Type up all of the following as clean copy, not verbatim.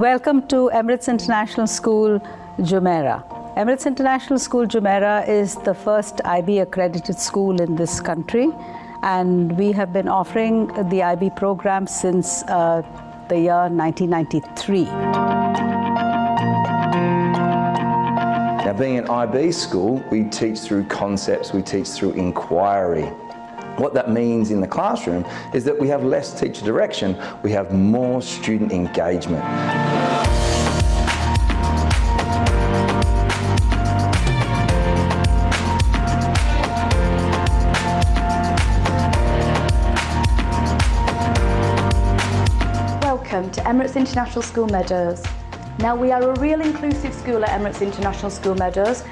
Welcome to Emirates International School, Jumeirah. Emirates International School, Jumeirah is the first IB accredited school in this country, and we have been offering the IB program since the year 1993. Now, being an IB school, we teach through concepts, we teach through inquiry. What that means in the classroom is that we have less teacher direction, we have more student engagement. Welcome to Emirates International School Meadows. Now, we are a real inclusive school at Emirates International School Meadows,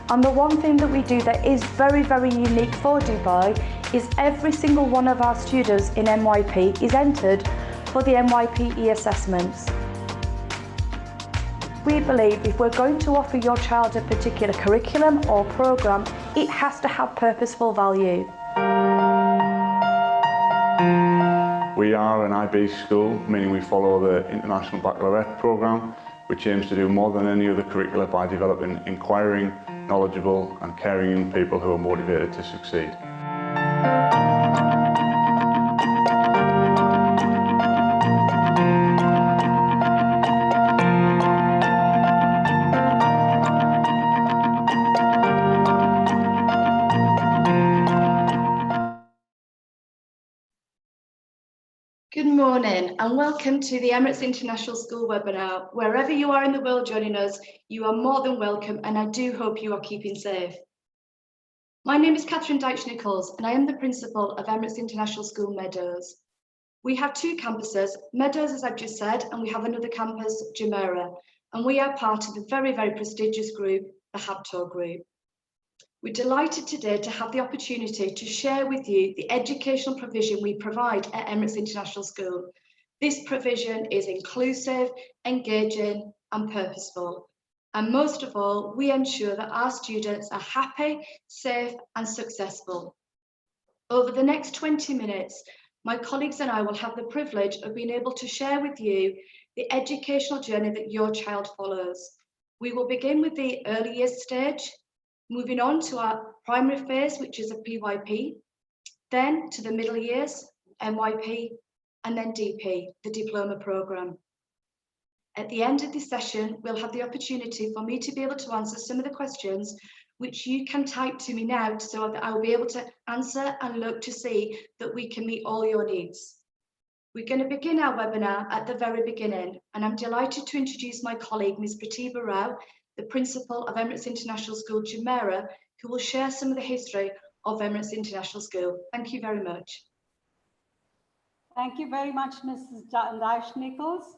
and the one thing that we do that is very, very unique for Dubai is every single one of our students in MYP is entered for the MYP assessments. We believe if we're going to offer your child a particular curriculum or programme, it has to have purposeful value. We are an IB school, meaning we follow the International Baccalaureate programme, which aims to do more than any other curricula by developing inquiring, knowledgeable and caring young people who are motivated to succeed. Good morning and welcome to the Emirates International School webinar. Wherever you are in the world joining us, you are more than welcome, and I do hope you are keeping safe. My name is Catherine Dyche-Nichols and I am the principal of Emirates International School Meadows. We have two campuses, Meadows as I've just said, and we have another campus, Jumeirah, and we are part of the very, very prestigious group, the Habto Group. We're delighted today to have the opportunity to share with you the educational provision we provide at Emirates International School. This provision is inclusive, engaging and purposeful. And most of all, we ensure that our students are happy, safe and successful. Over the next 20 minutes, my colleagues and I will have the privilege of being able to share with you the educational journey that your child follows. We will begin with the early years stage, moving on to our primary phase, which is a PYP, then to the middle years, MYP, and then DP, the Diploma programme. At the end of this session, we'll have the opportunity for me to be able to answer some of the questions which you can type to me now so that I'll be able to answer and look to see that we can meet all your needs. We're going to begin our webinar at the very beginning, and I'm delighted to introduce my colleague, Ms. Pratibha Rao, the principal of Emirates International School, Jumeirah, who will share some of the history of Emirates International School. Thank you very much. Thank you very much, Mrs. Dyche-Nichols.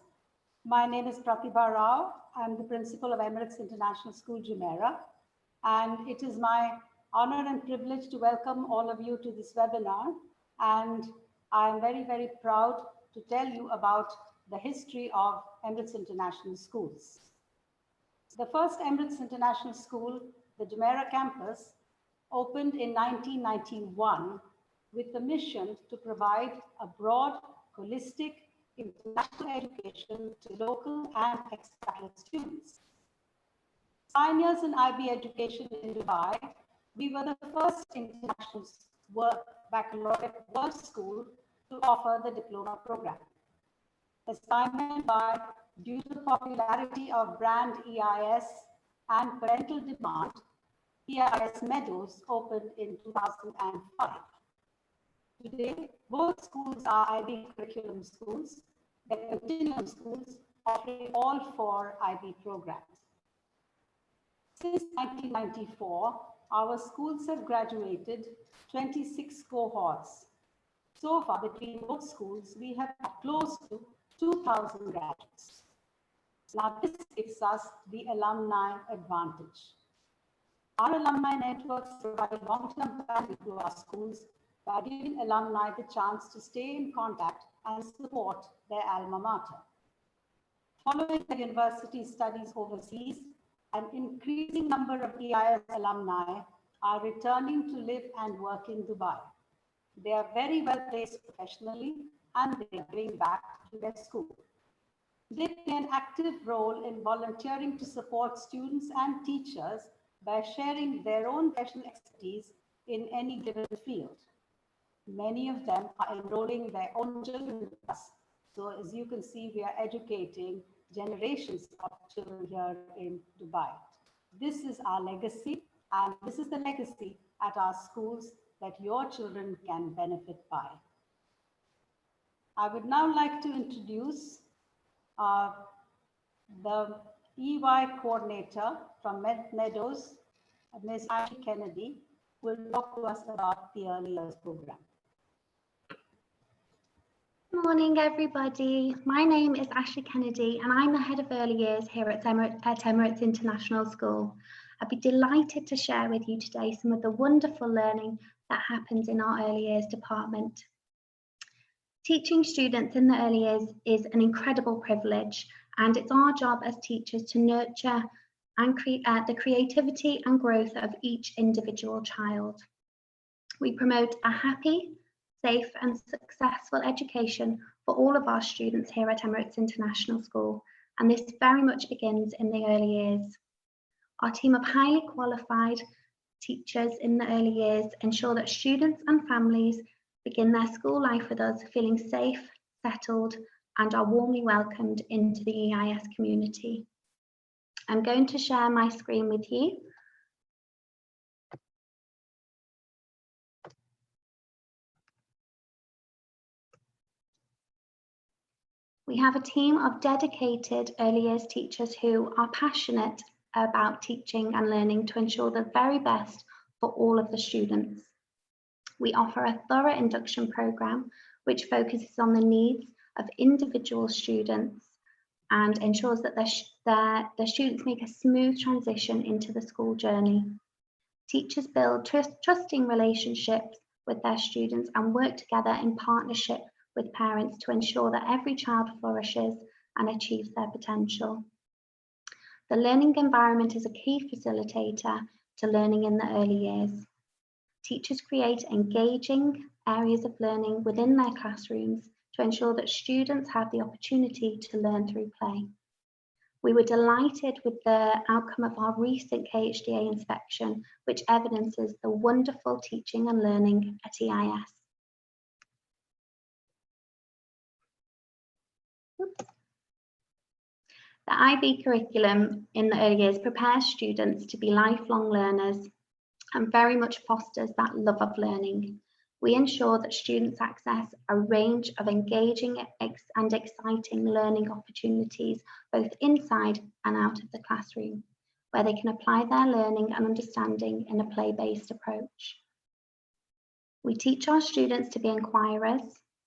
My name is Pratibha Rao. I'm the principal of Emirates International School, Jumeirah, and it is my honor and privilege to welcome all of you to this webinar. And I'm very, very proud to tell you about the history of Emirates International Schools. The first Emirates International School, the Jumeirah campus, opened in 1991 with the mission to provide a broad, holistic, international education to local and expatriate students. Pioneers in IB education in Dubai, we were the first international baccalaureate world school to offer the diploma program. As time went by, due to the popularity of brand EIS and parental demand, EIS Meadows opened in 2005. Today, both schools are IB curriculum schools. They're continuum schools offering all four IB programs. Since 1994, our schools have graduated 26 cohorts. So far, between both schools, we have close to 2,000 graduates. Now, this gives us the alumni advantage. Our alumni networks provide long-term value to our schools by giving alumni the chance to stay in contact and support their alma mater. Following their university studies overseas, an increasing number of EIS alumni are returning to live and work in Dubai. They are very well placed professionally and they are giving back to their school. They play an active role in volunteering to support students and teachers by sharing their own professional expertise in any given field. Many of them are enrolling their own children with us. So as you can see, we are educating generations of children here in Dubai. This is our legacy, and this is the legacy at our schools that your children can benefit by. I would now like to introduce the EY coordinator from Meadows, Ms. Ashley Kennedy, will talk to us about the early years program. Good morning, everybody. My name is Ashley Kennedy, and I'm the head of early years here at Emirates International School. I'd be delighted to share with you today some of the wonderful learning that happens in our early years department. Teaching students in the early years is an incredible privilege, and it's our job as teachers to nurture and the creativity and growth of each individual child. We promote a happy, safe and successful education for all of our students here at Emirates International School, and this very much begins in the early years. Our team of highly qualified teachers in the early years ensure that students and families begin their school life with us feeling safe, settled, and are warmly welcomed into the EIS community. I'm going to share my screen with you. We have a team of dedicated early years teachers who are passionate about teaching and learning to ensure the very best for all of the students. We offer a thorough induction program which focuses on the needs of individual students and ensures that the students make a smooth transition into the school journey. Teachers build trusting relationships with their students and work together in partnership with parents to ensure that every child flourishes and achieves their potential. The learning environment is a key facilitator to learning in the early years. Teachers create engaging areas of learning within their classrooms to ensure that students have the opportunity to learn through play. We were delighted with the outcome of our recent KHDA inspection, which evidences the wonderful teaching and learning at EIS. The IB curriculum in the early years prepares students to be lifelong learners and very much fosters that love of learning. We ensure that students access a range of engaging and exciting learning opportunities, both inside and out of the classroom, where they can apply their learning and understanding in a play-based approach. We teach our students to be inquirers,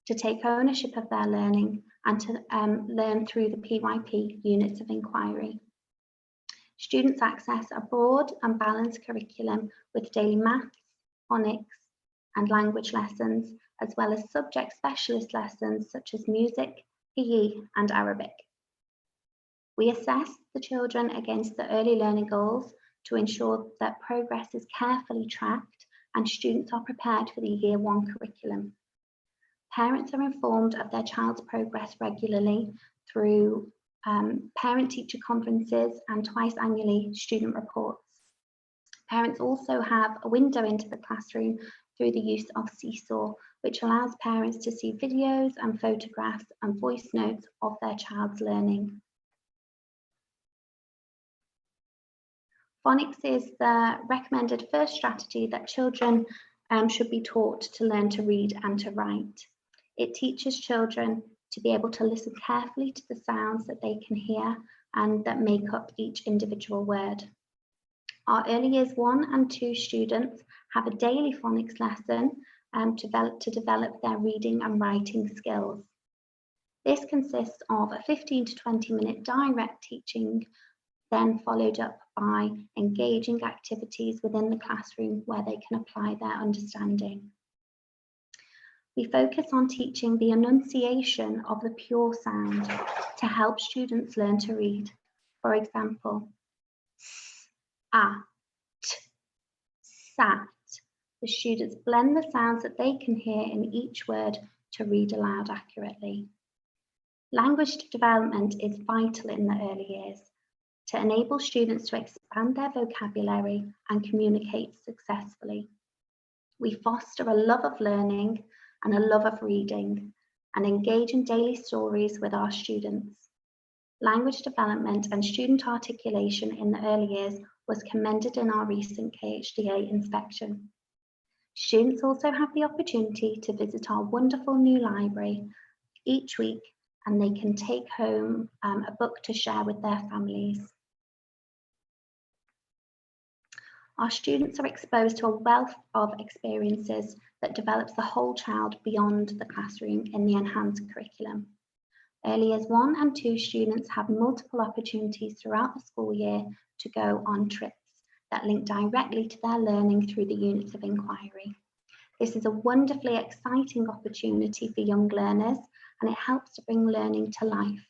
to take ownership of their learning, and to learn through the PYP units of inquiry. Students access a broad and balanced curriculum with daily maths, phonics, and language lessons, as well as subject specialist lessons such as music, PE, and Arabic. We assess the children against the early learning goals to ensure that progress is carefully tracked and students are prepared for the Year 1 curriculum. Parents are informed of their child's progress regularly through parent-teacher conferences and twice annually student reports. Parents also have a window into the classroom through the use of Seesaw, which allows parents to see videos and photographs and voice notes of their child's learning. Phonics is the recommended first strategy that children should be taught to learn to read and to write. It teaches children to be able to listen carefully to the sounds that they can hear and that make up each individual word. Our early years 1 and 2 students have a daily phonics lesson to develop their reading and writing skills. This consists of a 15 to 20 minute direct teaching, then followed up by engaging activities within the classroom where they can apply their understanding. We focus on teaching the enunciation of the pure sound to help students learn to read. For example, s, a, t, sat. The students blend the sounds that they can hear in each word to read aloud accurately. Language development is vital in the early years to enable students to expand their vocabulary and communicate successfully. We foster a love of learning and a love of reading and engage in daily stories with our students. Language development and student articulation in the early years was commended in our recent KHDA inspection. Students also have the opportunity to visit our wonderful new library each week, and they can take home a book to share with their families. Our students are exposed to a wealth of experiences that develops the whole child beyond the classroom in the enhanced curriculum. Early years 1 and 2 students have multiple opportunities throughout the school year to go on trips that link directly to their learning through the units of inquiry. This is a wonderfully exciting opportunity for young learners, and it helps to bring learning to life.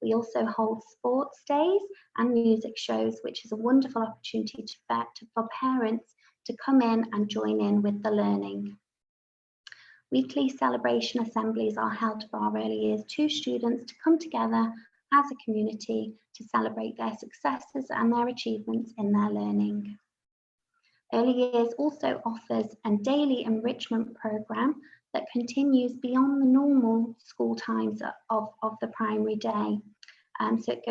We also hold sports days and music shows, which is a wonderful opportunity for parents to come in and join in with the learning. Weekly celebration assemblies are held for our early years 2 students to come together as a community to celebrate their successes and their achievements in their learning. Early years also offers a daily enrichment programme that continues beyond the normal school times of the primary day. So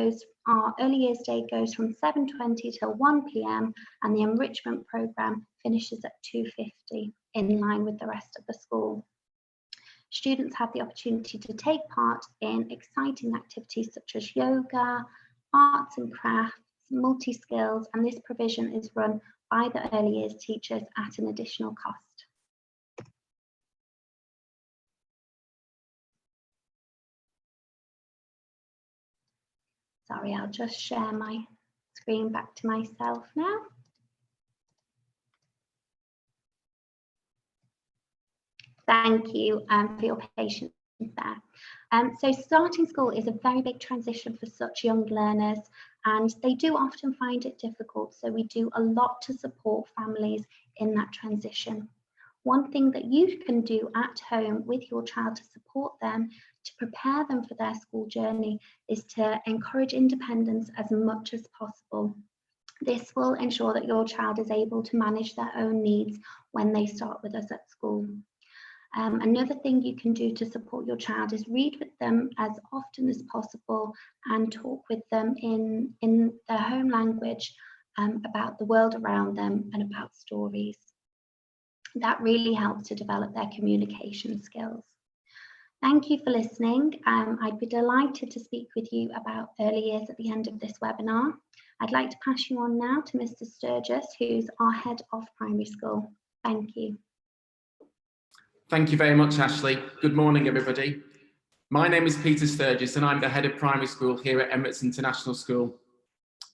our early years day goes from 7:20 till 1 p.m. and the enrichment programme finishes at 2:50 in line with the rest of the school. Students have the opportunity to take part in exciting activities such as yoga, arts and crafts, multi-skills, and this provision is run by the early years teachers at an additional cost. Sorry, I'll just share my screen back to myself now. Thank you for your patience there. So starting school is a very big transition for such young learners, and they do often find it difficult. So we do a lot to support families in that transition. One thing that you can do at home with your child to support them, to prepare them for their school journey, is to encourage independence as much as possible. This will ensure that your child is able to manage their own needs when they start with us at school. Another thing you can do to support your child is read with them as often as possible and talk with them in their home language about the world around them and about stories. That really helps to develop their communication skills. Thank you for listening. I'd be delighted to speak with you about early years at the end of this webinar. I'd like to pass you on now to Mr. Sturgis, who's our head of primary school. Thank you. Thank you very much, Ashley. Good morning, everybody. My name is Peter Sturgis and I'm the head of primary school here at Emirates International School.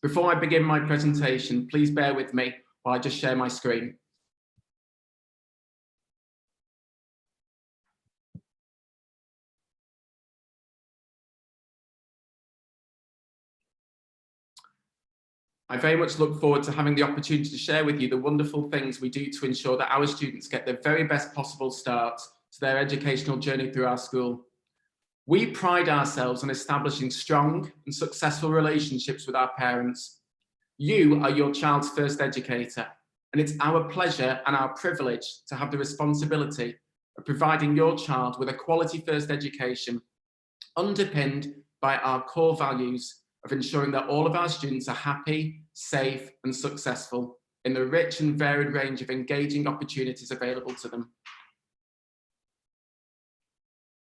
Before I begin my presentation, please bear with me while I just share my screen. I very much look forward to having the opportunity to share with you the wonderful things we do to ensure that our students get the very best possible start to their educational journey through our school. We pride ourselves on establishing strong and successful relationships with our parents. You are your child's first educator, and it's our pleasure and our privilege to have the responsibility of providing your child with a quality first education underpinned by our core values of ensuring that all of our students are happy, safe and successful in the rich and varied range of engaging opportunities available to them.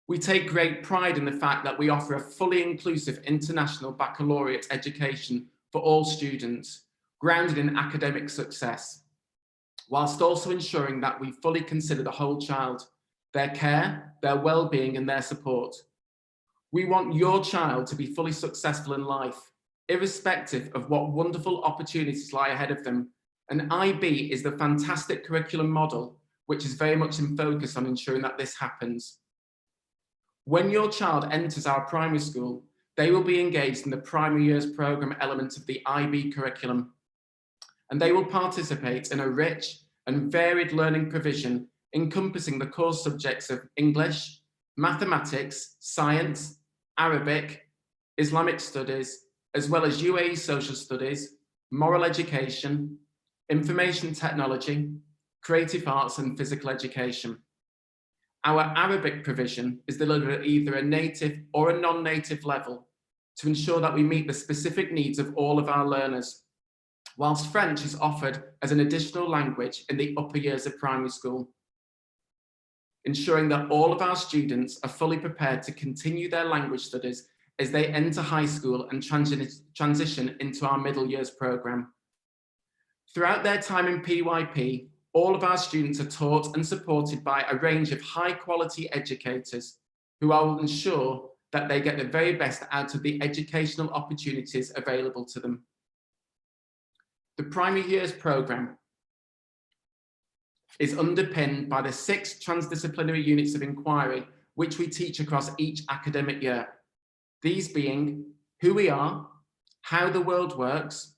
We take great pride in the fact that we offer a fully inclusive international baccalaureate education for all students, grounded in academic success, whilst also ensuring that we fully consider the whole child, their care, their well-being and their support. We want your child to be fully successful in life, irrespective of what wonderful opportunities lie ahead of them. And IB is the fantastic curriculum model, which is very much in focus on ensuring that this happens. When your child enters our primary school, they will be engaged in the primary years programme element of the IB curriculum, and they will participate in a rich and varied learning provision encompassing the core subjects of English, mathematics, science, Arabic, Islamic studies, as well as UAE social studies, moral education, information technology, creative arts and physical education. Our Arabic provision is delivered at either a native or a non-native level to ensure that we meet the specific needs of all of our learners, whilst French is offered as an additional language in the upper years of primary school, ensuring that all of our students are fully prepared to continue their language studies as they enter high school and transition into our middle years programme. Throughout their time in PYP, all of our students are taught and supported by a range of high quality educators who will ensure that they get the very best out of the educational opportunities available to them. The primary years programme is underpinned by the 6 transdisciplinary units of inquiry which we teach across each academic year. These being who we are, how the world works,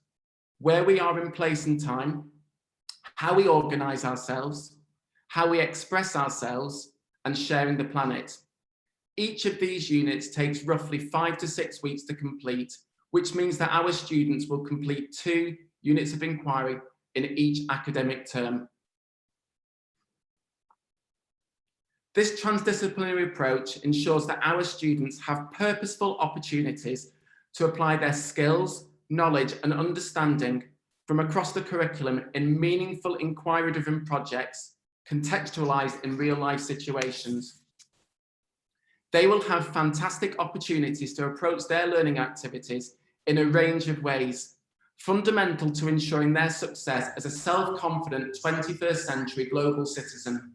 where we are in place and time, how we organise ourselves, how we express ourselves, and sharing the planet. Each of these units takes roughly 5 to 6 weeks to complete, which means that our students will complete 2 units of inquiry in each academic term. This transdisciplinary approach ensures that our students have purposeful opportunities to apply their skills, knowledge, and understanding from across the curriculum in meaningful inquiry-driven projects contextualised in real-life situations. They will have fantastic opportunities to approach their learning activities in a range of ways, fundamental to ensuring their success as a self-confident 21st century global citizen.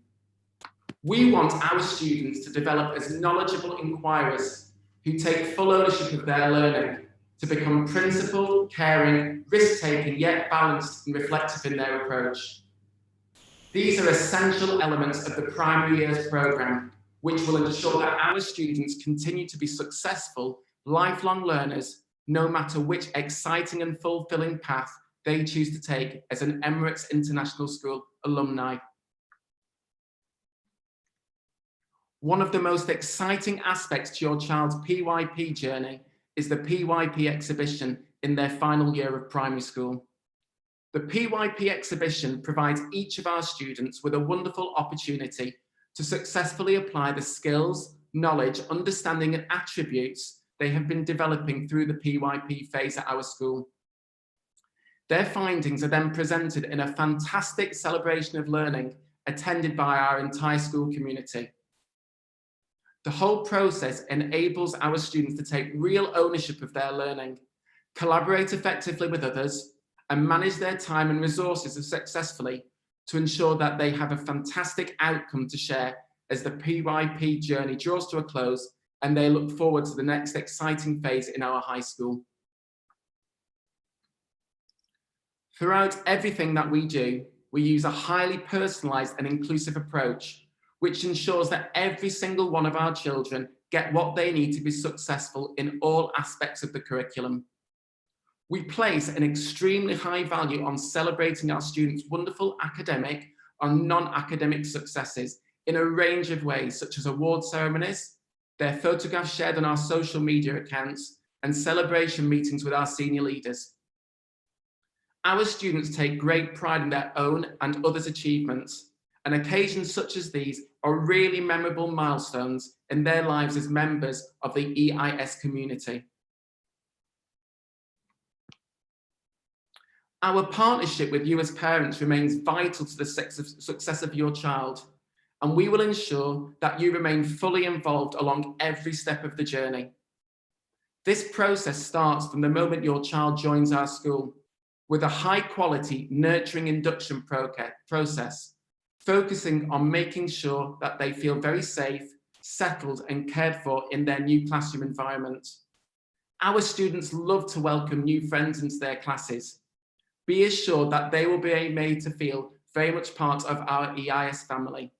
We want our students to develop as knowledgeable inquirers who take full ownership of their learning, to become principled, caring, risk-taking, yet balanced and reflective in their approach. These are essential elements of the primary years programme, which will ensure that our students continue to be successful, lifelong learners, no matter which exciting and fulfilling path they choose to take as an Emirates International School alumni. One of the most exciting aspects to your child's PYP journey is the PYP exhibition in their final year of primary school. The PYP exhibition provides each of our students with a wonderful opportunity to successfully apply the skills, knowledge, understanding and attributes they have been developing through the PYP phase at our school. Their findings are then presented in a fantastic celebration of learning attended by our entire school community. The whole process enables our students to take real ownership of their learning, collaborate effectively with others, and manage their time and resources successfully to ensure that they have a fantastic outcome to share as the PYP journey draws to a close and they look forward to the next exciting phase in our high school. Throughout everything that we do, we use a highly personalised and inclusive approach, which ensures that every single one of our children get what they need to be successful in all aspects of the curriculum. We place an extremely high value on celebrating our students' wonderful academic and non-academic successes in a range of ways, such as award ceremonies, their photographs shared on our social media accounts, and celebration meetings with our senior leaders. Our students take great pride in their own and others' achievements, and occasions such as these are really memorable milestones in their lives as members of the EIS community. Our partnership with you as parents remains vital to the success of your child, and we will ensure that you remain fully involved along every step of the journey. This process starts from the moment your child joins our school, with a high-quality, nurturing induction process, focusing on making sure that they feel very safe, settled, and cared for in their new classroom environment. Our students love to welcome new friends into their classes. Be assured that they will be made to feel very much part of our EIS family.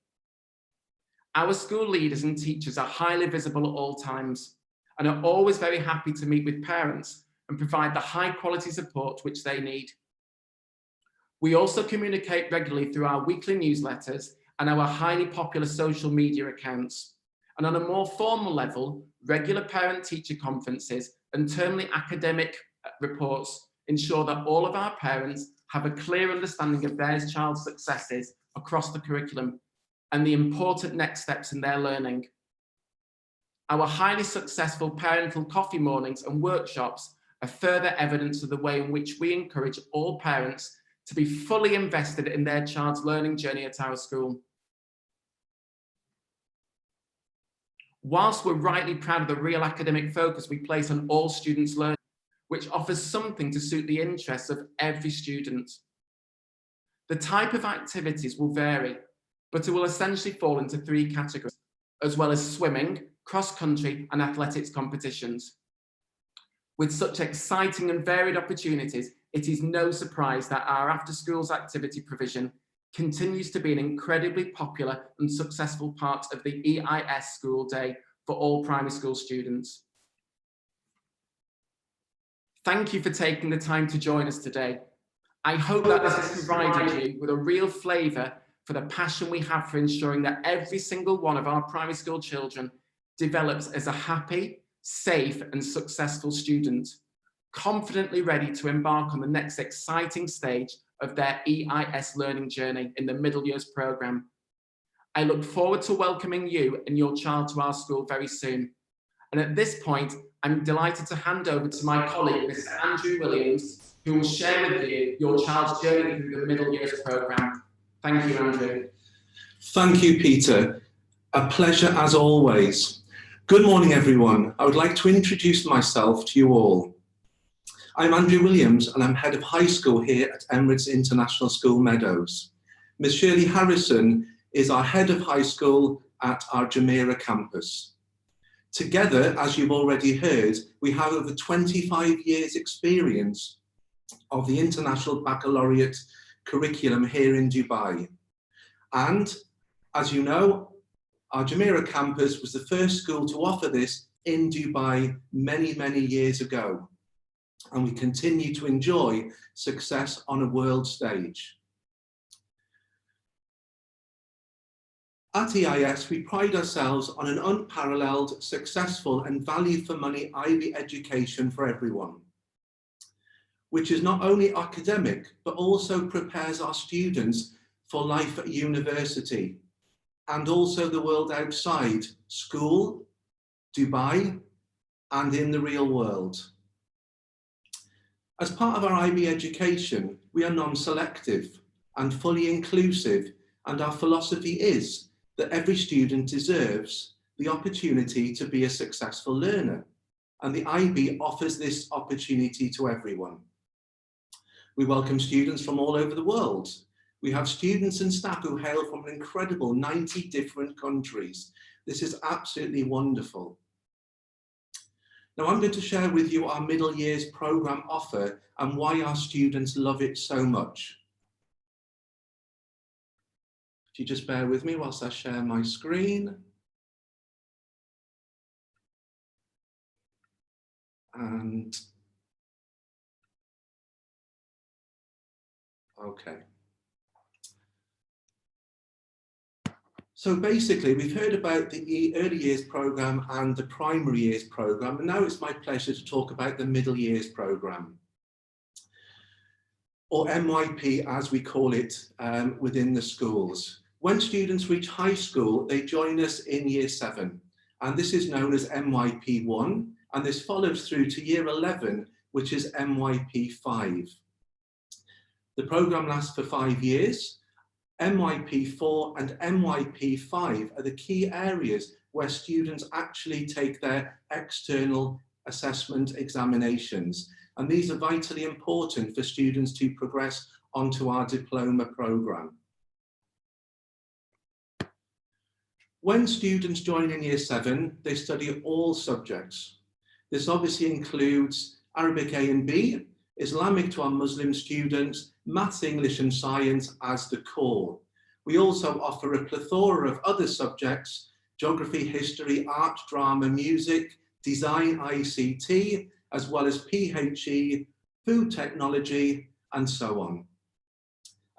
Our school leaders and teachers are highly visible at all times and are always very happy to meet with parents and provide the high quality support which they need. We also communicate regularly through our weekly newsletters and our highly popular social media accounts, And on a more formal level, regular parent-teacher conferences and termly academic reports ensure that all of our parents have a clear understanding of their child's successes across the curriculum and the important next steps in their learning. Our highly successful parental coffee mornings and workshops are further evidence of the way in which we encourage all parents to be fully invested in their child's learning journey at our school. Whilst we're rightly proud of the real academic focus we place on all students' learning, which offers something to suit the interests of every student, the type of activities will vary, but it will essentially fall into 3 categories, as well as swimming, cross-country and athletics competitions. With such exciting and varied opportunities, it is no surprise that our after-schools activity provision continues to be an incredibly popular and successful part of the EIS School Day for all primary school students. Thank you for taking the time to join us today. I hope that this has provided you with a real flavour for the passion we have for ensuring that every single one of our primary school children develops as a happy, safe and successful student, confidently ready to embark on the next exciting stage of their EIS learning journey in the middle years programme. I look forward to welcoming you and your child to our school very soon. And at this point, I'm delighted to hand over to my colleague, Mr. Andrew Williams, who will share with you your child's journey through the middle years programme. Thank you, Andrew. Thank you, Peter. A pleasure as always. Good morning, everyone. I would like to introduce myself to you all. I'm Andrew Williams and I'm head of high school here at Emirates International School, Meadows. Ms. Shirley Harrison is our head of high school at our Jumeirah campus. Together, as you've already heard, we have over 25 years experience of the International Baccalaureate curriculum here in Dubai. And as you know, our Jumeirah campus was the first school to offer this in Dubai many, many years ago. And we continue to enjoy success on a world stage. At EIS, we pride ourselves on an unparalleled, successful and value for money IB education for everyone, which is not only academic, but also prepares our students for life at university and also the world outside school, Dubai, and in the real world. As part of our IB education, we are non-selective and fully inclusive, and our philosophy is that every student deserves the opportunity to be a successful learner, and the IB offers this opportunity to everyone. We welcome students from all over the world. We have students and staff who hail from an incredible 90 different countries. This is absolutely wonderful. Now I'm going to share with you our middle years programme offer and why our students love it so much. If you just bear with me whilst I share my screen. And okay. So basically, we've heard about the early years programme and the primary years programme, and now it's my pleasure to talk about the middle years programme, or MYP as we call it within the schools. When students reach high school, they join us in year 7, and this is known as MYP1, and this follows through to year 11, which is MYP5. The programme lasts for 5 years. MYP4 and MYP5 are the key areas where students actually take their external assessment examinations, and these are vitally important for students to progress onto our diploma programme. When students join in year 7, they study all subjects. This obviously includes Arabic A and B, Islamic to our Muslim students, maths, English and science as the core. We also offer a plethora of other subjects: geography, history, art, drama, music, design, ICT, as well as PHE, food technology, and so on.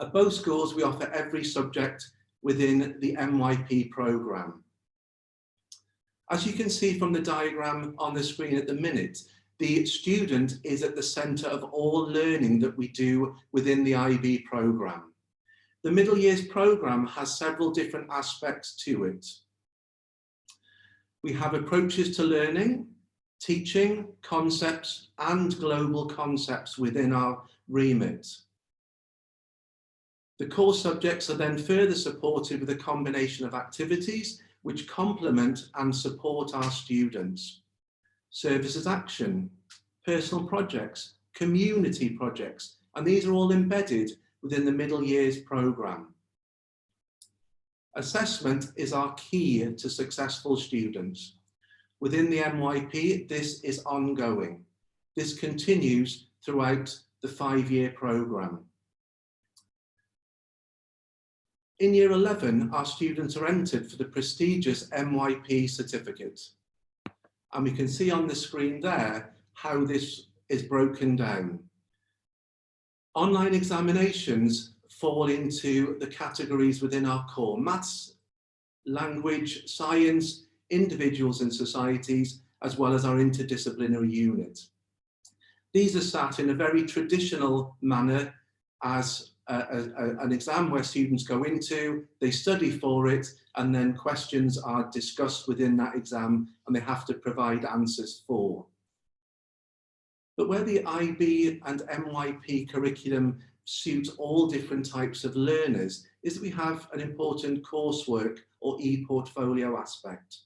At both schools, we offer every subject within the MYP programme. As you can see from the diagram on the screen at the minute, the student is at the centre of all learning that we do within the IB programme. The middle years programme has several different aspects to it. We have approaches to learning, teaching, concepts and global concepts within our remit. The core subjects are then further supported with a combination of activities which complement and support our students. Services action, personal projects, community projects, and these are all embedded within the middle years programme. Assessment is our key to successful students. Within the MYP, this is ongoing. This continues throughout the 5-year programme. In year 11, our students are entered for the prestigious MYP certificate. And we can see on the screen there how this is broken down. Online examinations fall into the categories within our core: maths, language, science, individuals and societies, as well as our interdisciplinary unit. These are sat in a very traditional manner as an exam where students go into, they study for it, and then questions are discussed within that exam and they have to provide answers for. But where the IB and MYP curriculum suits all different types of learners is that we have an important coursework or e-portfolio aspect.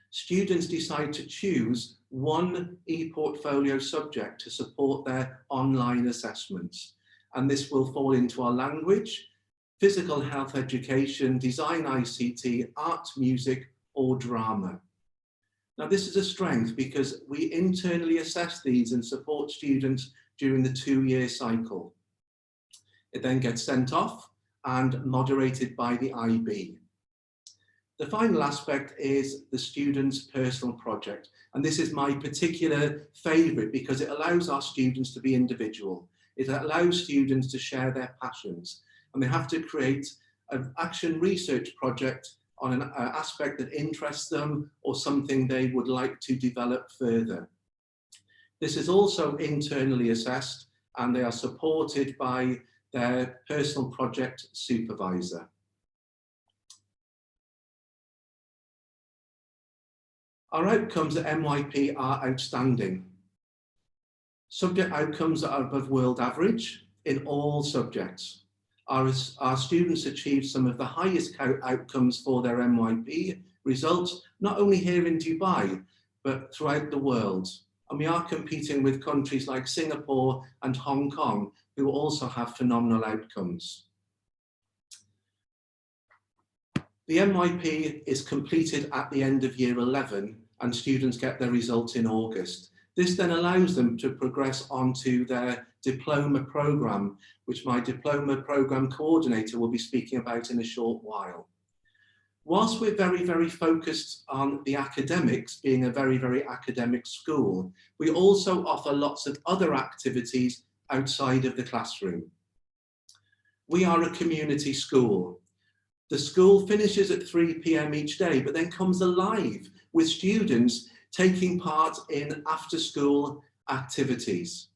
Students decide to choose one e-portfolio subject to support their online assessments. And this will fall into our language, physical health education, design ICT, art, music, or drama. Now, this is a strength because we internally assess these and support students during the 2-year cycle. It then gets sent off and moderated by the IB. The final aspect is the student's personal project. And this is my particular favourite because it allows our students to be individual. It allows students to share their passions, and they have to create an action research project on an aspect that interests them or something they would like to develop further. This is also internally assessed and they are supported by their personal project supervisor. Our outcomes at MYP are outstanding. Subject outcomes are above world average in all subjects. Our students achieved some of the highest outcomes for their MYP results, not only here in Dubai, but throughout the world. And we are competing with countries like Singapore and Hong Kong, who also have phenomenal outcomes. The MYP is completed at the end of year 11 and students get their results in August. This then allows them to progress onto their diploma programme, which my diploma programme coordinator will be speaking about in a short while. Whilst we're very, very focused on the academics, being a very, very academic school, we also offer lots of other activities outside of the classroom. We are a community school. The school finishes at 3 p.m. each day, but then comes alive with students taking part in after-school activities.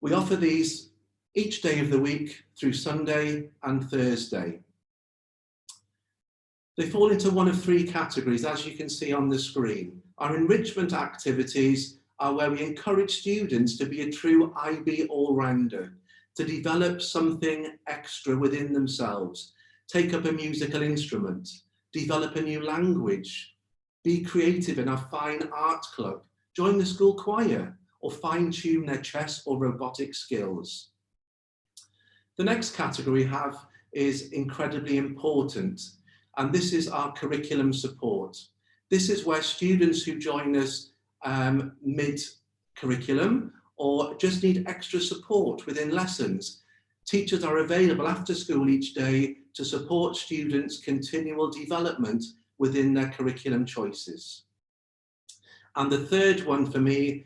We offer these each day of the week through Sunday and Thursday. They fall into one of 3 categories, as you can see on the screen. Our enrichment activities are where we encourage students to be a true IB all-rounder, to develop something extra within themselves, take up a musical instrument, develop a new language, be creative in our fine art club, join the school choir, or fine-tune their chess or robotic skills. The next category we have is incredibly important, and this is our curriculum support. This is where students who join us mid-curriculum or just need extra support within lessons. Teachers are available after school each day to support students' continual development within their curriculum choices. And the third one for me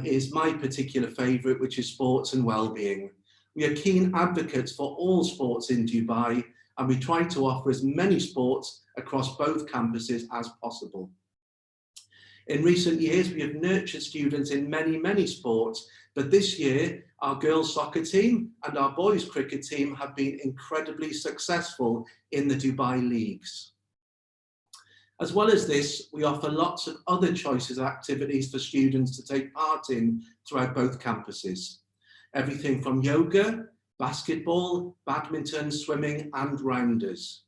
is my particular favourite, which is sports and wellbeing. We are keen advocates for all sports in Dubai, and we try to offer as many sports across both campuses as possible. In recent years, we have nurtured students in many sports, but this year, our girls' soccer team and our boys' cricket team have been incredibly successful in the Dubai leagues. As well as this, we offer lots of other choices of activities for students to take part in throughout both campuses. Everything from yoga, basketball, badminton, swimming, and rounders.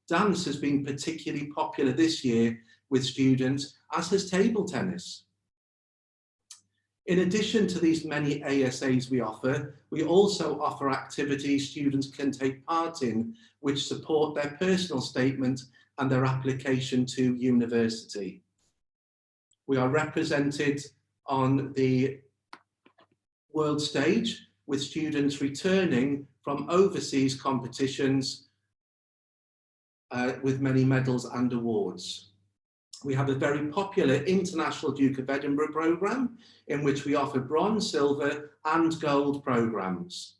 Dance has been particularly popular this year with students, as has table tennis. In addition to these many ASAs we also offer activities students can take part in which support their personal statement and their application to university. We are represented on the world stage with students returning from overseas competitions with many medals and awards. We have a very popular International Duke of Edinburgh programme in which we offer bronze, silver and gold programmes.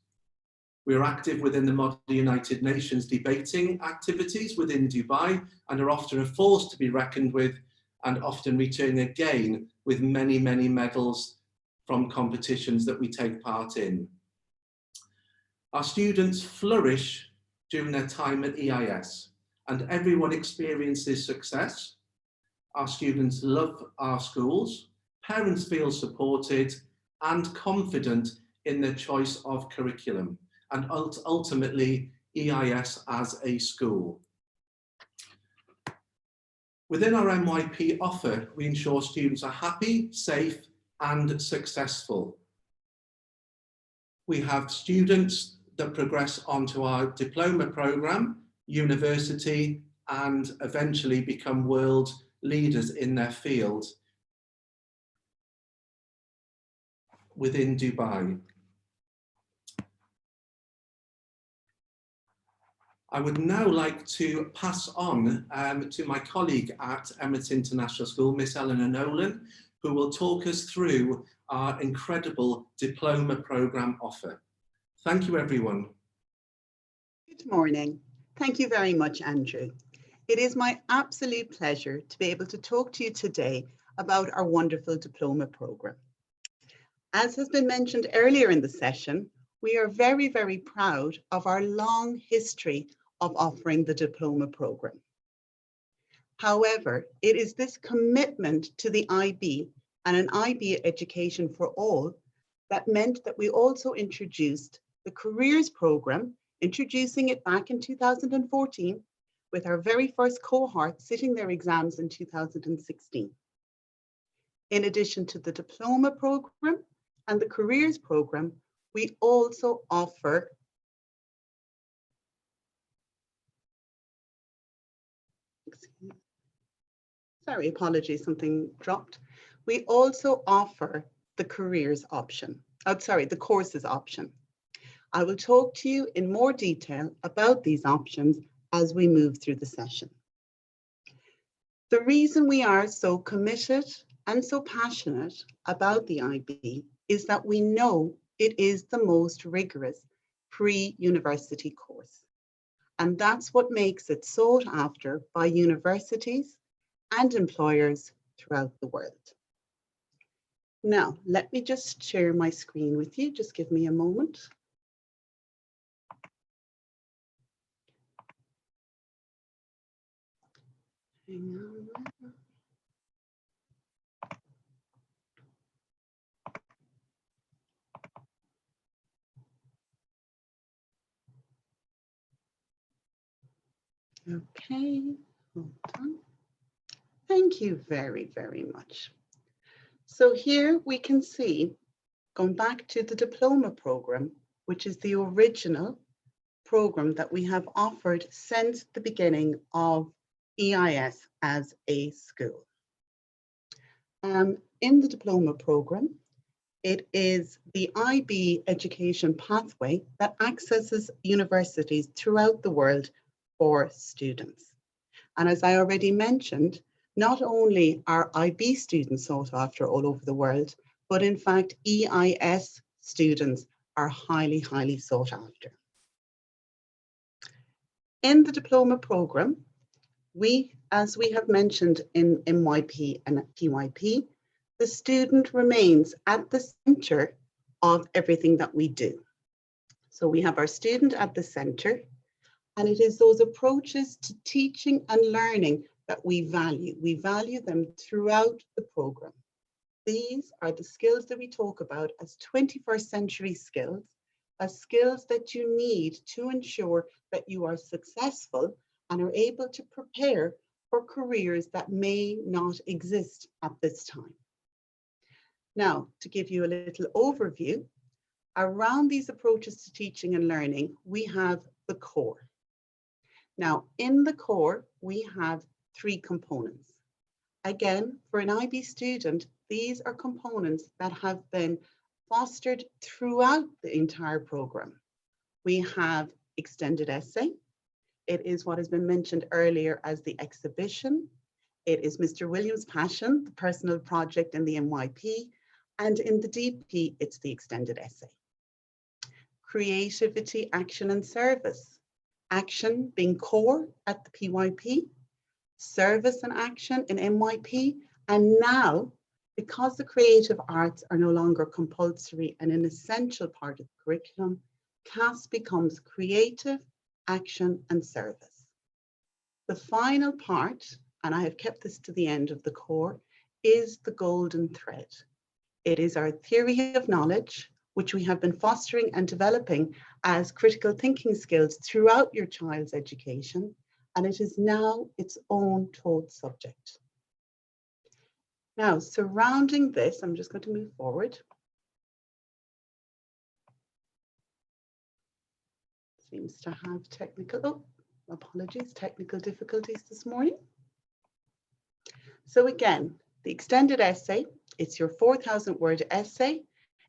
We are active within the Model United Nations debating activities within Dubai and are often a force to be reckoned with, and often returning again with many medals from competitions that we take part in. Our students flourish during their time at EIS, and everyone experiences success. Our students love our schools, parents feel supported and confident in their choice of curriculum, and ultimately EIS as a school. Within our MYP offer, we ensure students are happy, safe and successful. We have students that progress onto our diploma programme, university, and eventually become world leaders in their field within Dubai. I would now like to pass on to my colleague at Emirates International School, Miss Eleanor Nolan, who will talk us through our incredible diploma programme offer. Thank you, everyone. Good morning. Thank you very much, Andrew. It is my absolute pleasure to be able to talk to you today about our wonderful diploma programme. As has been mentioned earlier in the session, we are very proud of our long history of offering the diploma programme. However, it is this commitment to the IB and an IB education for all that meant that we also introduced the careers programme, introducing it back in 2014 with our very first cohort sitting their exams in 2016. In addition to the diploma programme and the careers programme, we also offer apologies, something dropped. We also offer the careers option, the courses option. I will talk to you in more detail about these options as we move through the session. The reason we are so committed and so passionate about the IB is that we know it is the most rigorous pre-university course. And that's what makes it sought after by universities and employers throughout the world. Now, let me just share my screen with you. Just give me a moment. Hang on. Okay, hold on. Thank you very much. So here we can see, going back to the diploma programme, which is the original programme that we have offered since the beginning of EIS as a school. In the diploma programme, it is the IB education pathway that accesses universities throughout the world for students. And as I already mentioned, not only are IB students sought after all over the world, but in fact, EIS students are highly sought after. In the diploma program, as we have mentioned in MYP and PYP, the student remains at the center of everything that we do. So we have our student at the center, and it is those approaches to teaching and learning that we value. We value them throughout the program. These are the skills that we talk about as 21st century skills, as skills that you need to ensure that you are successful and are able to prepare for careers that may not exist at this time. Now, to give you a little overview, around these approaches to teaching and learning, we have the core. Now, in the core, we have 3 components. Again, for an IB student, these are components that have been fostered throughout the entire program. We have extended essay. It is what has been mentioned earlier as the exhibition. It is Mr. Williams' passion, the personal project in the MYP, and in the DP, it's the extended essay. Creativity, action, and service. Action being core at the PYP, service and action in MYP, and now, because the creative arts are no longer compulsory and an essential part of the curriculum, CAS becomes creative, action, and service. The final part, and I have kept this to the end of the core, is the golden thread. It is our theory of knowledge, which we have been fostering and developing as critical thinking skills throughout your child's education, and it is now its own taught subject. Now, surrounding this, I'm just going to move forward. Seems to have technical difficulties this morning. So again, the extended essay, it's your 4,000 word essay.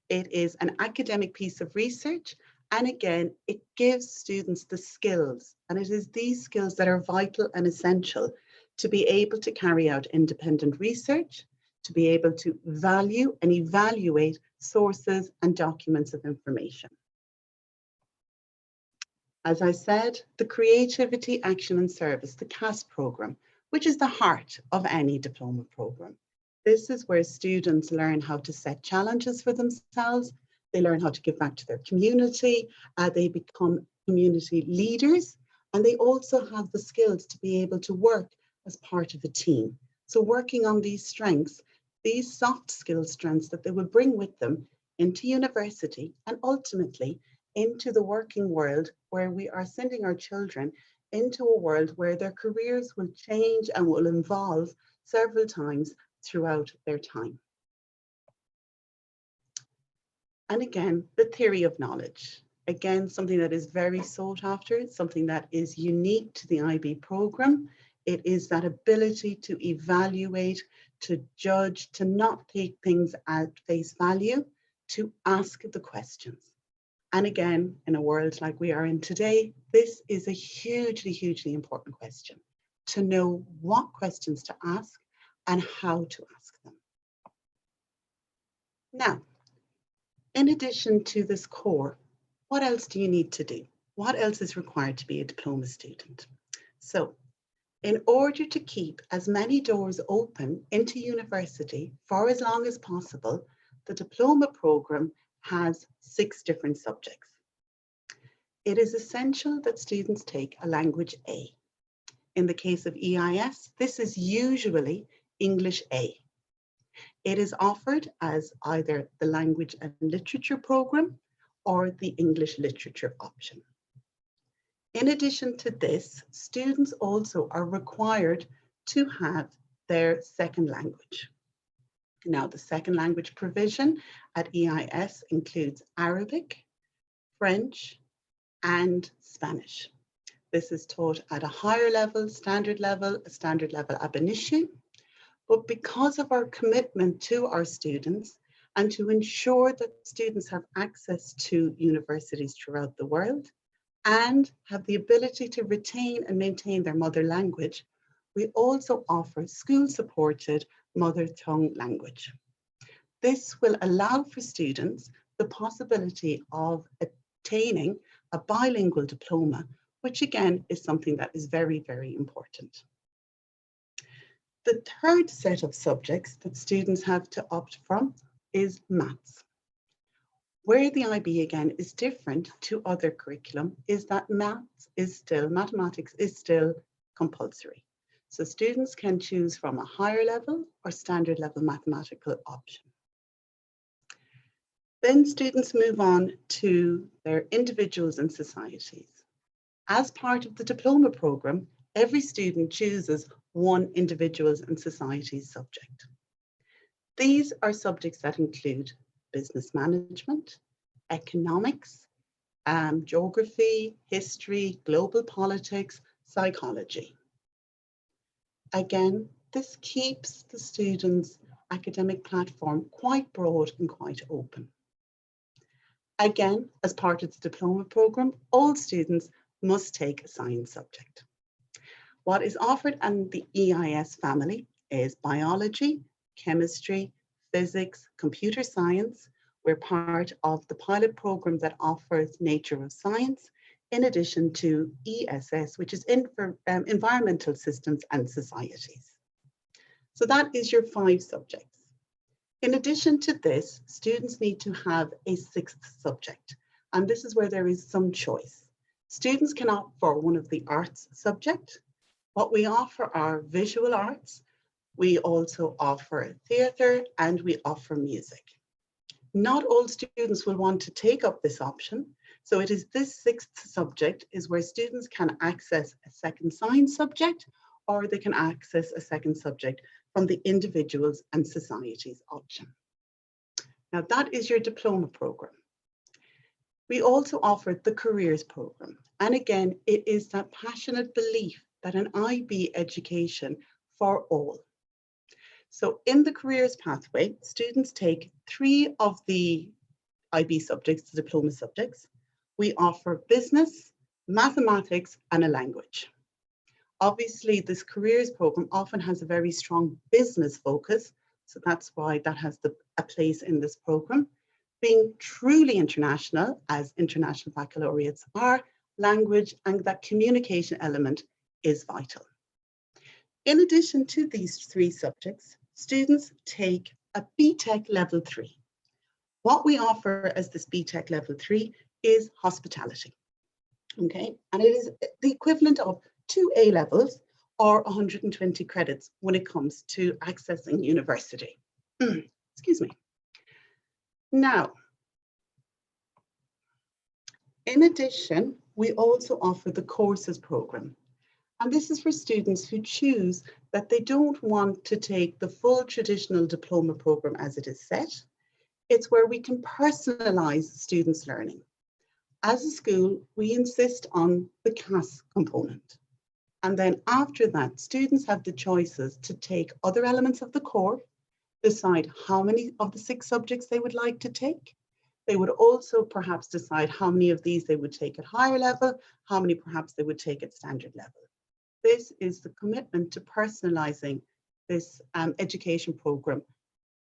It is an academic piece of research. And again, it gives students the skills. And it is these skills that are vital and essential to be able to carry out independent research, to be able to value and evaluate sources and documents of information. As I said, the Creativity, Action and Service, the CAS program, which is the heart of any diploma program. This is where students learn how to set challenges for themselves. They learn how to give back to their community. They become community leaders, and they also have the skills to be able to work as part of a team. So working on these strengths, these soft skill strengths that they will bring with them into university and ultimately into the working world, where we are sending our children into a world where their careers will change and will evolve several times throughout their time. And again, the theory of knowledge. Again, something that is very sought after, something that is unique to the IB program. It is that ability to evaluate, to judge, to not take things at face value, to ask the questions. And again, in a world like we are in today, this is a hugely, hugely important question, to know what questions to ask and how to ask them. Now, in addition to this core, what else do you need to do? What else is required to be a diploma student? So, in order to keep as many doors open into university for as long as possible, the diploma program has 6 different subjects. It is essential that students take a language A. In the case of EIS, this is usually English A. It is offered as either the language and literature program or the English literature option. In addition to this, students also are required to have their second language. Now, the second language provision at EIS includes Arabic, French, and Spanish. This is taught at a higher level, standard level ab initio. But because of our commitment to our students and to ensure that students have access to universities throughout the world and have the ability to retain and maintain their mother language, we also offer school-supported mother tongue language. This will allow for students the possibility of attaining a bilingual diploma which again is something that is very, very important. The third set of subjects that students have to opt from is maths. Where the IB again is different to other curriculum is that mathematics is still compulsory. So students can choose from a higher level or standard level mathematical option. Then students move on to their individuals and societies. As part of the diploma program, every student chooses one individuals and societies subject. These are subjects that include business management, economics, geography, history, global politics, psychology. Again, this keeps the students' academic platform quite broad and quite open. Again, as part of the diploma program, all students must take a science subject. What is offered in the EIS family is biology, chemistry, physics, computer science. We're part of the pilot program that offers Nature of Science, in addition to ESS, which is Environmental Systems and Societies. So that is your 5 subjects. In addition to this, students need to have a 6th subject, and this is where there is some choice. Students can opt for one of the arts subject. What we offer are visual arts. We also offer theatre and we offer music. Not all students will want to take up this option. So it is this 6th subject is where students can access a second science subject, or they can access a second subject from the individuals and societies option. Now that is your diploma program. We also offer the careers program. And again, it is that passionate belief that an IB education for all. So in the careers pathway, students take 3 of the IB subjects, the diploma subjects. We offer business, mathematics, and a language. Obviously, this careers program often has a very strong business focus, so that's why that has a place in this program. Being truly international, as international baccalaureates are, language and that communication element is vital. In addition to these 3 subjects, students take a BTEC level 3. What we offer as this BTEC level 3 is hospitality. Okay, and it is the equivalent of 2 A levels or 120 credits when it comes to accessing university. Excuse me. Now, in addition, we also offer the courses program. And this is for students who choose that they don't want to take the full traditional diploma program as it is set. It's where we can personalize students' learning. As a school, we insist on the CAS component. And then after that, students have the choices to take other elements of the core, decide how many of the 6 subjects they would like to take. They would also perhaps decide how many of these they would take at higher level, how many perhaps they would take at standard level. This is the commitment to personalizing this education program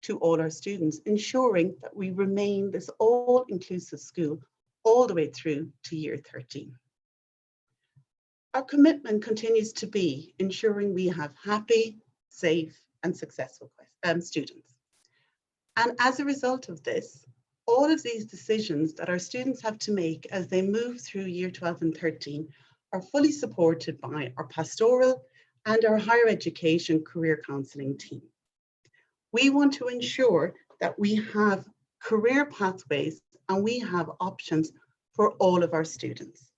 to all our students, ensuring that we remain this all-inclusive school all the way through to year 13. Our commitment continues to be ensuring we have happy, safe, and successful students. And as a result of this, all of these decisions that our students have to make as they move through year 12 and 13 are fully supported by our pastoral and our higher education career counselling team. We want to ensure that we have career pathways and we have options for all of our students.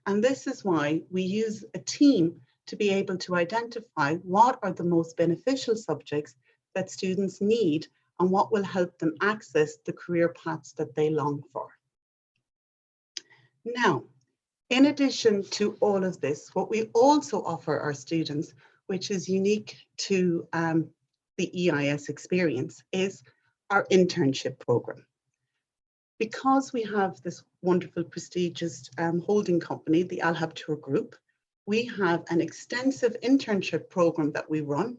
And this is why we use a team to be able to identify what are the most beneficial subjects that students need and what will help them access the career paths that they long for. Now, in addition to all of this, what we also offer our students, which is unique to the EIS experience, is our internship program. Because we have this wonderful, prestigious holding company, the Al Habtoor Group, we have an extensive internship program that we run,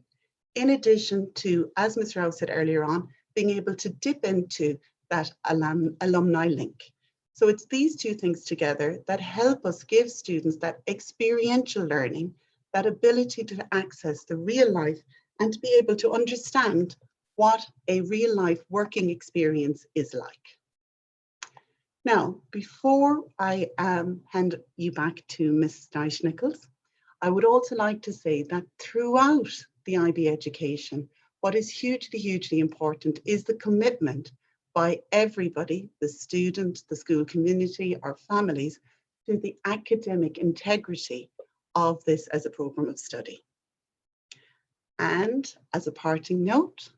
in addition to, as Ms. Rao said earlier on, being able to dip into that alumni link. So it's these two things together that help us give students that experiential learning, that ability to access the real life and to be able to understand what a real life working experience is like. Now, before I hand you back to Ms. Dyche-Nichols, I would also like to say that throughout the IB education, what is hugely, hugely important is the commitment by everybody, the student, the school community, our families, to the academic integrity of this as a program of study. And as a parting note,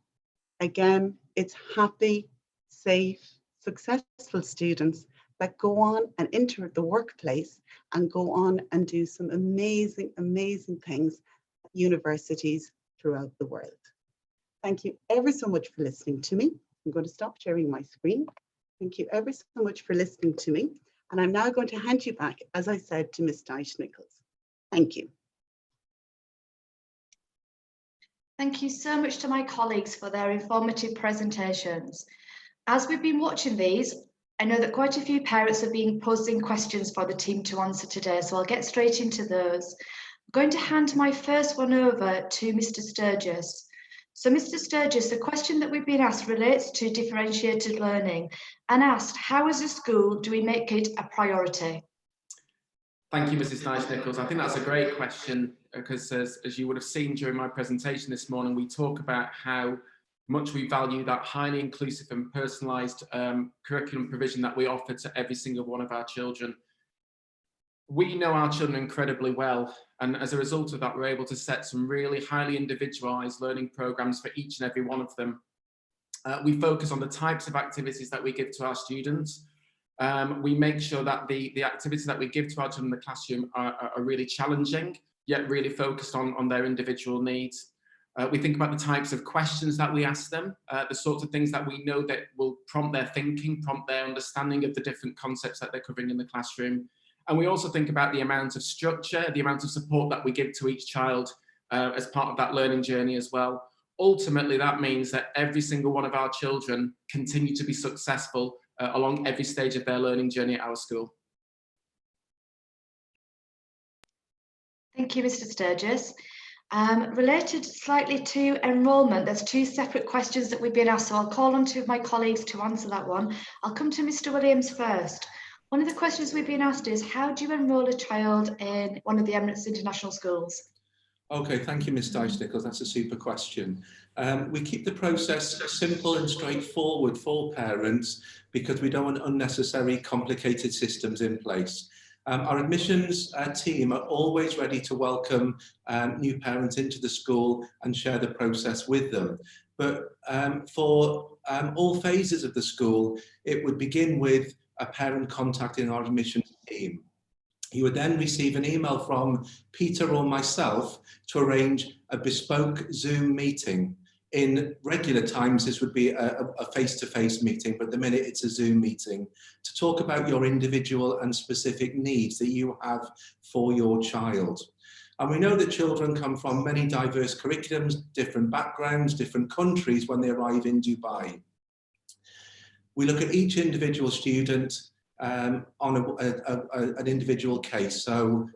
again, it's happy, safe, successful students that go on and enter the workplace and go on and do some amazing, amazing things at universities throughout the world. Thank you ever so much for listening to me. I'm going to stop sharing my screen. Thank you ever so much for listening to me. And I'm now going to hand you back, as I said, to Ms. Dyche-Nichols. Thank you. Thank you so much to my colleagues for their informative presentations. As we've been watching these, I know that quite a few parents have been posing questions for the team to answer today, so I'll get straight into those. I'm going to hand my first one over to Mr. Sturgis. So Mr. Sturgis, the question that we've been asked relates to differentiated learning and asked, how as a school do we make it a priority? Thank you, Mrs. Dyche-Nichols. I think that's a great question because as you would have seen during my presentation this morning, we talk about how much we value that highly inclusive and personalised curriculum provision that we offer to every single one of our children. We know our children incredibly well, and as a result of that, we're able to set some really highly individualised learning programmes for each and every one of them. We focus on the types of activities that we give to our students. We make sure that the activities that we give to our children in the classroom are really challenging, yet really focused on their individual needs. We think about the types of questions that we ask them, the sorts of things that we know that will prompt their thinking, prompt their understanding of the different concepts that they're covering in the classroom. And we also think about the amount of structure, the amount of support that we give to each child as part of that learning journey as well. Ultimately, that means that every single one of our children continue to be successful along every stage of their learning journey at our school. Thank you, Mr. Sturgis. Related slightly to enrolment, there's two separate questions that we've been asked, so I'll call on two of my colleagues to answer that one. I'll come to Mr. Williams first. One of the questions we've been asked is, how do you enrol a child in one of the Emirates International Schools? Okay, thank you, Ms. Dyche-Nichols. That's a super question. We keep the process simple and straightforward for parents because we don't want unnecessary complicated systems in place. Our admissions team are always ready to welcome new parents into the school and share the process with them. But for all phases of the school, it would begin with a parent contacting our admissions team. You would then receive an email from Peter or myself to arrange a bespoke Zoom meeting. In regular times, this would be a face-to-face meeting, but at the minute it's a Zoom meeting to talk about your individual and specific needs that you have for your child. And we know that children come from many diverse curriculums, different backgrounds, different countries when they arrive in Dubai. We look at each individual student on an individual case. So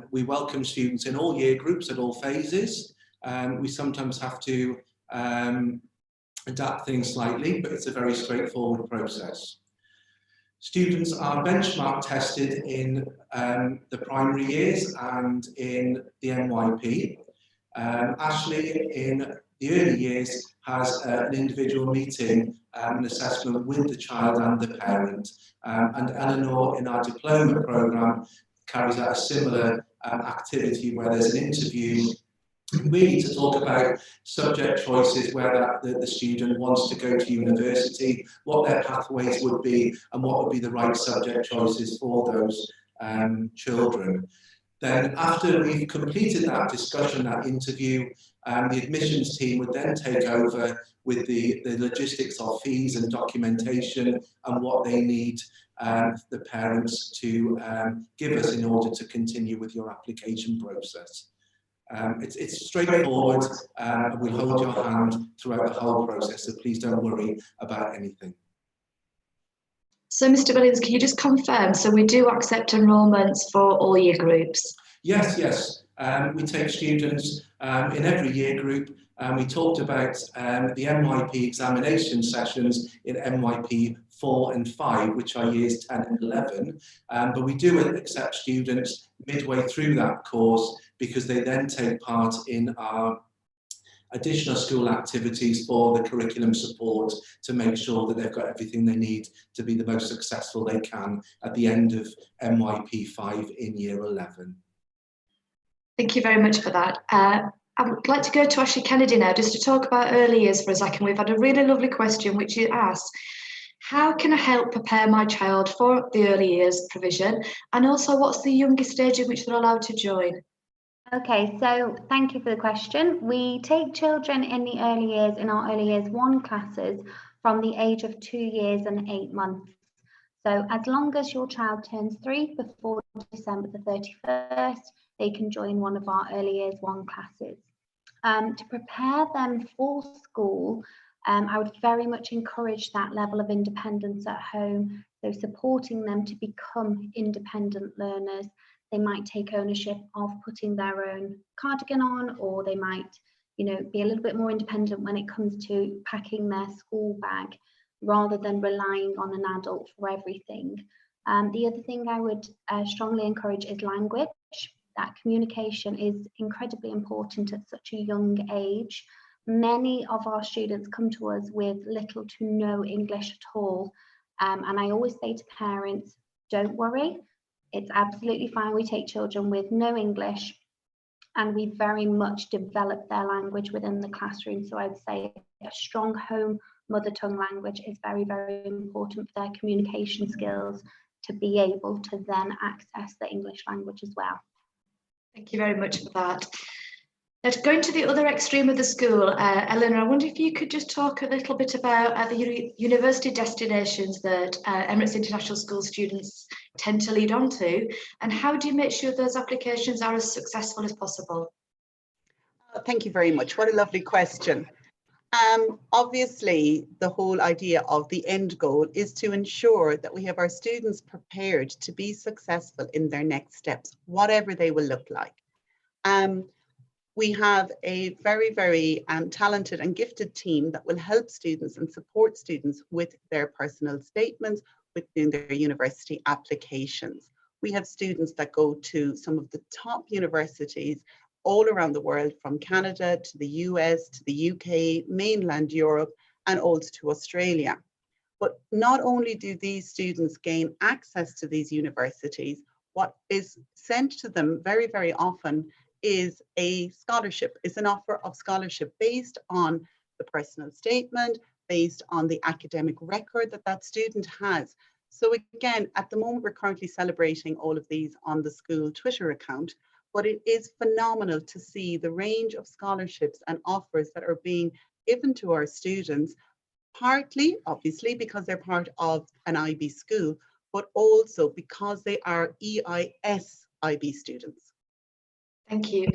we welcome students in all year groups at all phases. We sometimes have to adapt things slightly, but it's a very straightforward process. Students are benchmark tested in the primary years and in the NYP. Ashley in the early years has an individual meeting and assessment with the child and the parent. And Eleanor in our diploma programme carries out a similar activity where there's an interview really to talk about subject choices, where the student wants to go to university, what their pathways would be, and what would be the right subject choices for those children. Then after we've completed that discussion, that interview, the admissions team would then take over with the logistics of fees and documentation and what they need the parents to give us in order to continue with your application process. It's straightforward, and we'll hold your hand throughout the whole process, so please don't worry about anything. So, Mr. Williams, can you just confirm, so we do accept enrolments for all year groups? Yes, yes. We take students in every year group. We talked about the MYP examination sessions in MYP 4 and 5, which are years 10 and 11. But we do accept students midway through that course because they then take part in our additional school activities for the curriculum support to make sure that they've got everything they need to be the most successful they can at the end of MYP 5 in year 11. Thank you very much for that. I would like to go to Ashley Kennedy now, just to talk about early years for a second. We've had a really lovely question, which you asked, how can I help prepare my child for the early years provision? And also, what's the youngest age in which they're allowed to join? Okay, so thank you for the question. We take children in the early years, in our early years 1 classes, from the age of 2 years and 8 months. So as long as your child turns 3 before December the 31st, they can join one of our early years 1 classes. To prepare them for school, I would very much encourage that level of independence at home. So supporting them to become independent learners. They might take ownership of putting their own cardigan on, or they might, you know, be a little bit more independent when it comes to packing their school bag, rather than relying on an adult for everything. The other thing I would strongly encourage is language. That communication is incredibly important at such a young age. Many of our students come to us with little to no English at all. And I always say to parents, don't worry. It's absolutely fine. We take children with no English, and we very much develop their language within the classroom. So I'd say a strong home mother tongue language is very, very important for their communication skills to be able to then access the English language as well. Thank you very much for that. Now, going to the other extreme of the school, Eleanor, I wonder if you could just talk a little bit about the university destinations that Emirates International School students tend to lead on to, and how do you make sure those applications are as successful as possible? Thank you very much. What a lovely question. Obviously, the whole idea of the end goal is to ensure that we have our students prepared to be successful in their next steps, whatever they will look like. We have a very, very talented and gifted team that will help students and support students with their personal statements, within their university applications. We have students that go to some of the top universities all around the world, from Canada to the US, to the UK, mainland Europe, and also to Australia. But not only do these students gain access to these universities, what is sent to them very, very often is a scholarship, is an offer of scholarship based on the personal statement, based on the academic record that that student has. So again, at the moment, we're currently celebrating all of these on the school Twitter account, but it is phenomenal to see the range of scholarships and offers that are being given to our students, partly, obviously, because they're part of an IB school, but also because they are EIS IB students. Thank you.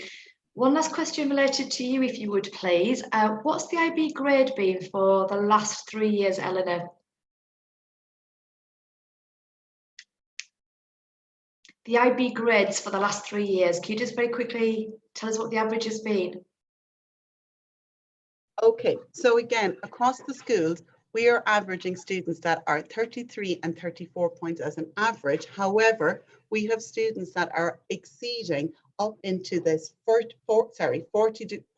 One last question related to you, if you would please. What's the IB grade been for the last 3 years, Eleanor? The IB grades for the last 3 years. Can you just very quickly tell us what the average has been? Okay, so again, across the schools, we are averaging students that are 33 and 34 points as an average. However, we have students that are exceeding up into this 40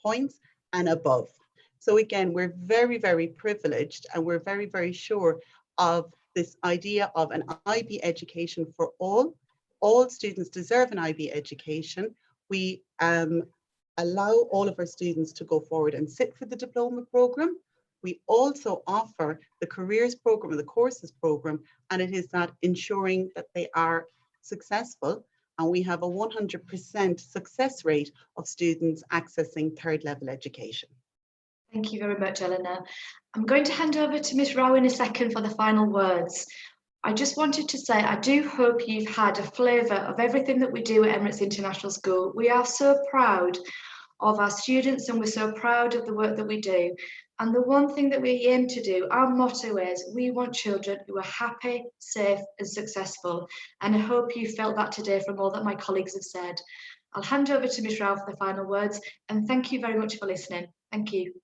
points and above. So again, we're very, very privileged, and we're very, very sure of this idea of an IB education for all. All students deserve an IB education. We allow all of our students to go forward and sit for the diploma program. We also offer the careers program and the courses program, and it is that ensuring that they are successful. And we have a 100% success rate of students accessing third level education. Thank you very much, Eleanor. I'm going to hand over to Ms. Rao in a second for the final words. I just wanted to say, I do hope you've had a flavour of everything that we do at Emirates International School. We are so proud of our students, and we're so proud of the work that we do. And the one thing that we aim to do, our motto is, we want children who are happy, safe and successful. And I hope you felt that today from all that my colleagues have said. I'll hand over to Ms. Rao for the final words, and thank you very much for listening. Thank you.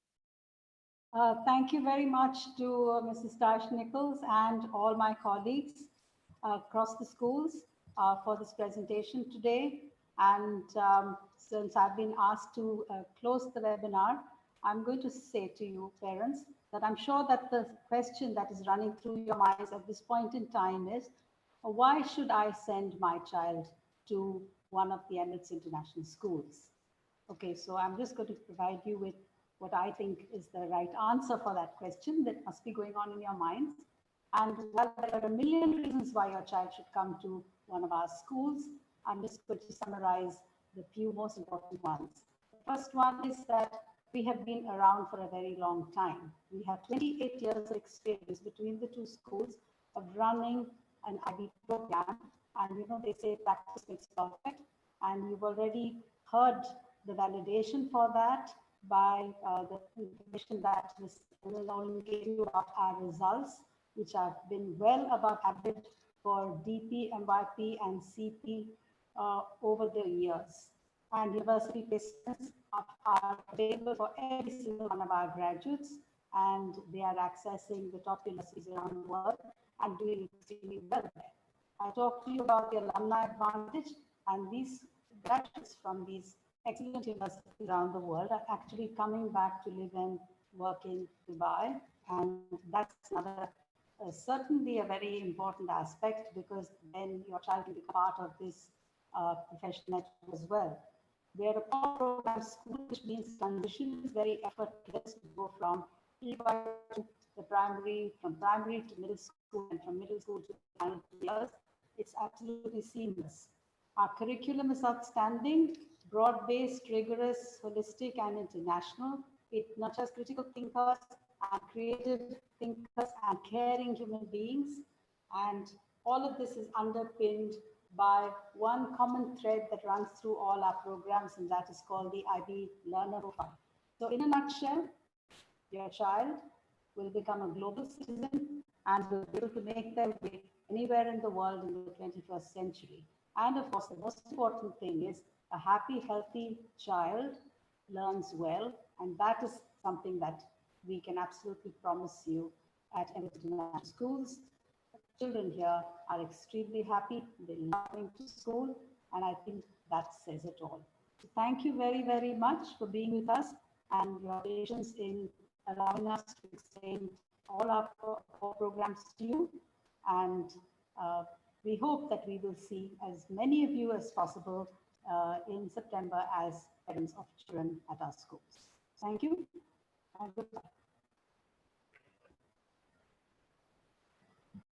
Thank you very much to Mrs. Dyche-Nichols and all my colleagues across the schools for this presentation today. And since I've been asked to close the webinar, I'm going to say to you, parents, that I'm sure that the question that is running through your minds at this point in time is, why should I send my child to one of the Emirates International Schools? Okay, so I'm just going to provide you with what I think is the right answer for that question that must be going on in your minds. And while there are a million reasons why your child should come to one of our schools, I'm just going to summarize the few most important ones. The first one is that we have been around for a very long time. We have 28 years of experience between the two schools of running an IB program. And you know, they say practice makes perfect. And you've already heard the validation for that by the information that Ms. Ellen gave you about our results, which have been well above average for DP, MYP, and CP over the years. And university placements are available for every single one of our graduates, and they are accessing the top universities around the world and doing extremely well there. I talked to you about the alumni advantage, and these graduates from these excellent universities around the world are actually coming back to live and work in Dubai. And that's another, certainly a very important aspect, because then your child can be part of this professional network as well. We are a program school, which means transition is very effortless to go from to the primary, from primary to middle school, and from middle school to final years. It's absolutely seamless. Our curriculum is outstanding, broad-based, rigorous, holistic, and international. It nurtures critical thinkers and creative thinkers and caring human beings. And all of this is underpinned by one common thread that runs through all our programs, and that is called the IB Learner Profile. So in a nutshell, your child will become a global citizen and will be able to make their way anywhere in the world in the 21st century. And of course, the most important thing is a happy, healthy child learns well, and that is something that we can absolutely promise you at Emirates International Schools. Children here are extremely happy, they love going to school, and I think that says it all. So thank you very, very much for being with us and your patience in allowing us to explain all our programs to you. And we hope that we will see as many of you as possible in September as parents of children at our schools. Thank you and goodbye.